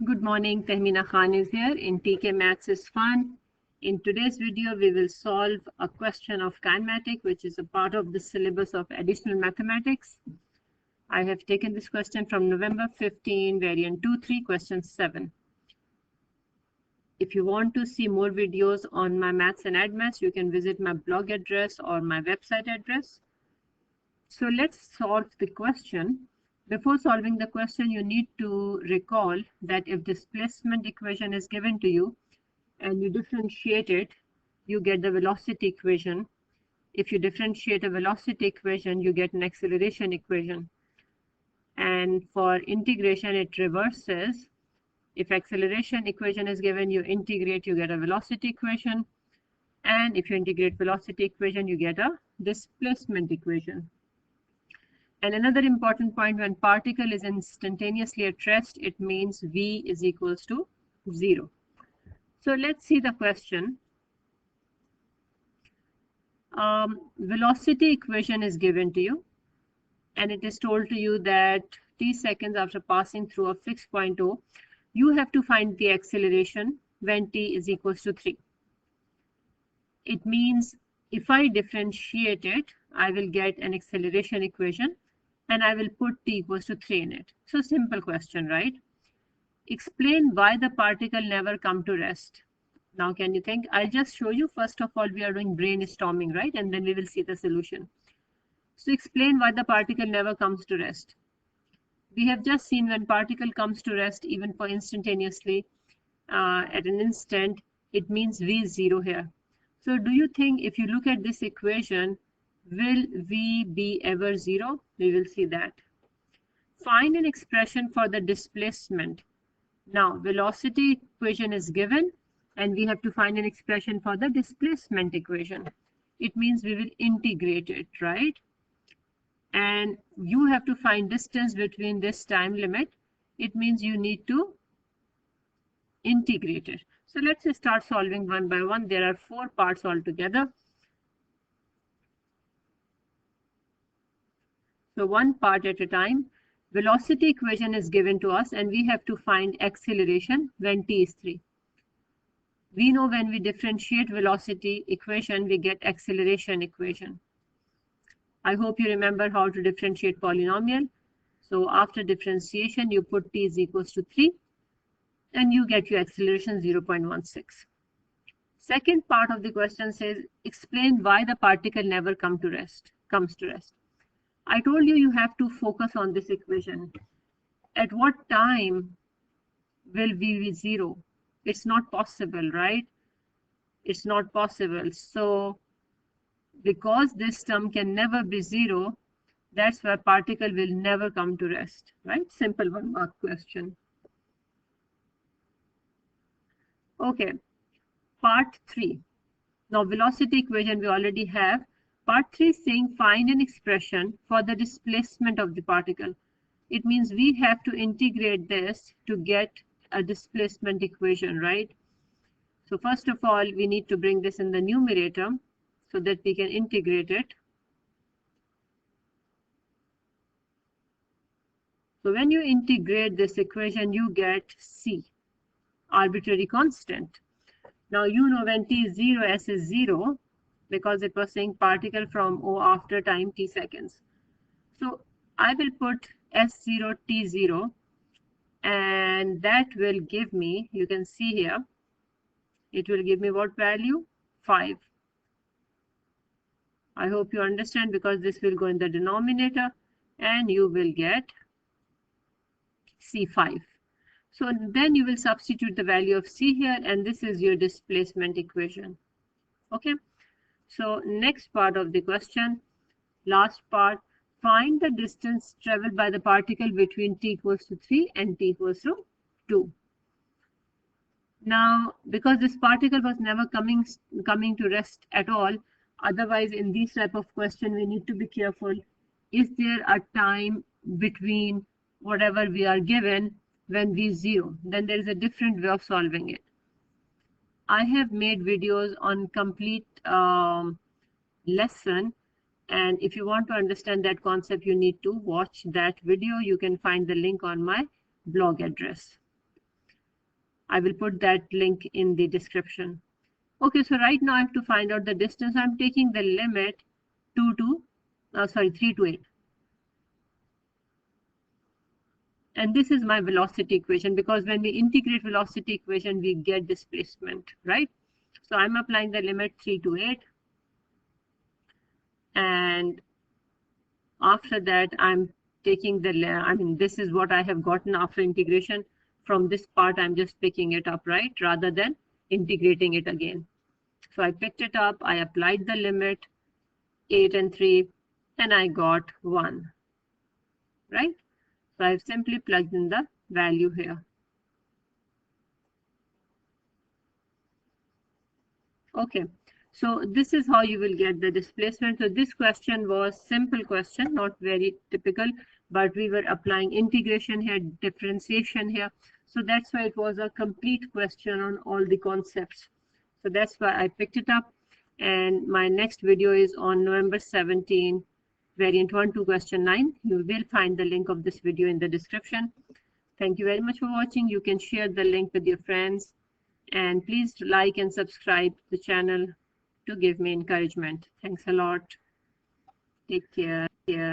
Good morning, Tahmina Khan is here in TK Maths is Fun. In today's video, we will solve a question of kinematic, which is a part of the syllabus of additional mathematics. I have taken this question from November 15, variant 2-3, question 7. If you want to see more videos on my maths and admaths, you can visit my blog address or my website address. So let's solve the question. Before solving the question, you need to recall that if displacement equation is given to you and you differentiate it, you get the velocity equation. If you differentiate a velocity equation, you get an acceleration equation. And for integration, it reverses. If acceleration equation is given, you integrate, you get a velocity equation. And if you integrate velocity equation, you get a displacement equation. And another important point, when particle is instantaneously at rest, it means v is equals to 0. So let's see the question. Velocity equation is given to you, and it is told to you that t seconds after passing through a fixed point O, you have to find the acceleration when t is equals to 3. It means if I differentiate it, I will get an acceleration equation, and I will put t equals to 3 in it. So simple question, right? Explain why the particle never come to rest. Now, can you think? I'll just show you. First of all, we are doing brainstorming, right? And then we will see the solution. So explain why the particle never comes to rest. We have just seen when particle comes to rest, even for instantaneously, at an instant, it means v is 0 here. So do you think if you look at this equation, will v be ever 0? We will see that. Find an expression for the displacement. Now, velocity equation is given, and we have to find an expression for the displacement equation. It means we will integrate it, right? And you have to find distance between this time limit. It means you need to integrate it. So let's start solving one by one. There are 4 parts altogether. So one part at a time. Velocity equation is given to us, and we have to find acceleration when t is 3. We know when we differentiate velocity equation, we get acceleration equation. I hope you remember how to differentiate polynomial. So after differentiation, you put t is equals to 3, and you get your acceleration 0.16. Second part of the question says, explain why the particle never comes to rest. I told you you have to focus on this equation. At what time will v be 0? It's not possible, right? It's not possible. So because this term can never be 0, that's why particle will never come to rest, right? Simple 1-mark question. Okay, part 3. Now velocity equation we already have. Part 3 is saying find an expression for the displacement of the particle. It means we have to integrate this to get a displacement equation, right? So first of all, we need to bring this in the numerator so that we can integrate it. So when you integrate this equation, you get c, arbitrary constant. Now you know when t is 0, s is 0, because it was saying particle from O after time t seconds. So I will put S0 T0, and that will give me, you can see here, it will give me what value? 5. I hope you understand, because this will go in the denominator, and you will get C5. So then you will substitute the value of C here, and this is your displacement equation. Okay. So next part of the question, last part, find the distance traveled by the particle between t equals to 3 and t equals to 2. Now, because this particle was never coming to rest at all, otherwise in these type of question, we need to be careful. Is there a time between whatever we are given when v is 0? Then there is a different way of solving it. I have made videos on complete lesson, and if you want to understand that concept, you need to watch that video. You can find the link on my blog address. I will put that link in the description. Okay, so right now I have to find out the distance. I'm taking the limit 3 to 8. And this is my velocity equation, because when we integrate velocity equation, we get displacement, right? So I'm applying the limit 3 to 8. And after that, I'm taking this is what I have gotten after integration. From this part, I'm just picking it up, right? Rather than integrating it again. So I picked it up, I applied the limit 8 and 3, and I got 1, right? So I've simply plugged in the value here. Okay, so this is how you will get the displacement. So this question was simple question, not very typical, but we were applying integration here, differentiation here. So that's why it was a complete question on all the concepts. So that's why I picked it up. And my next video is on November 17, variant 1 to question 9. You will find the link of this video in the description. Thank you very much for watching. You can share the link with your friends. And please like and subscribe to the channel to give me encouragement. Thanks a lot. Take care.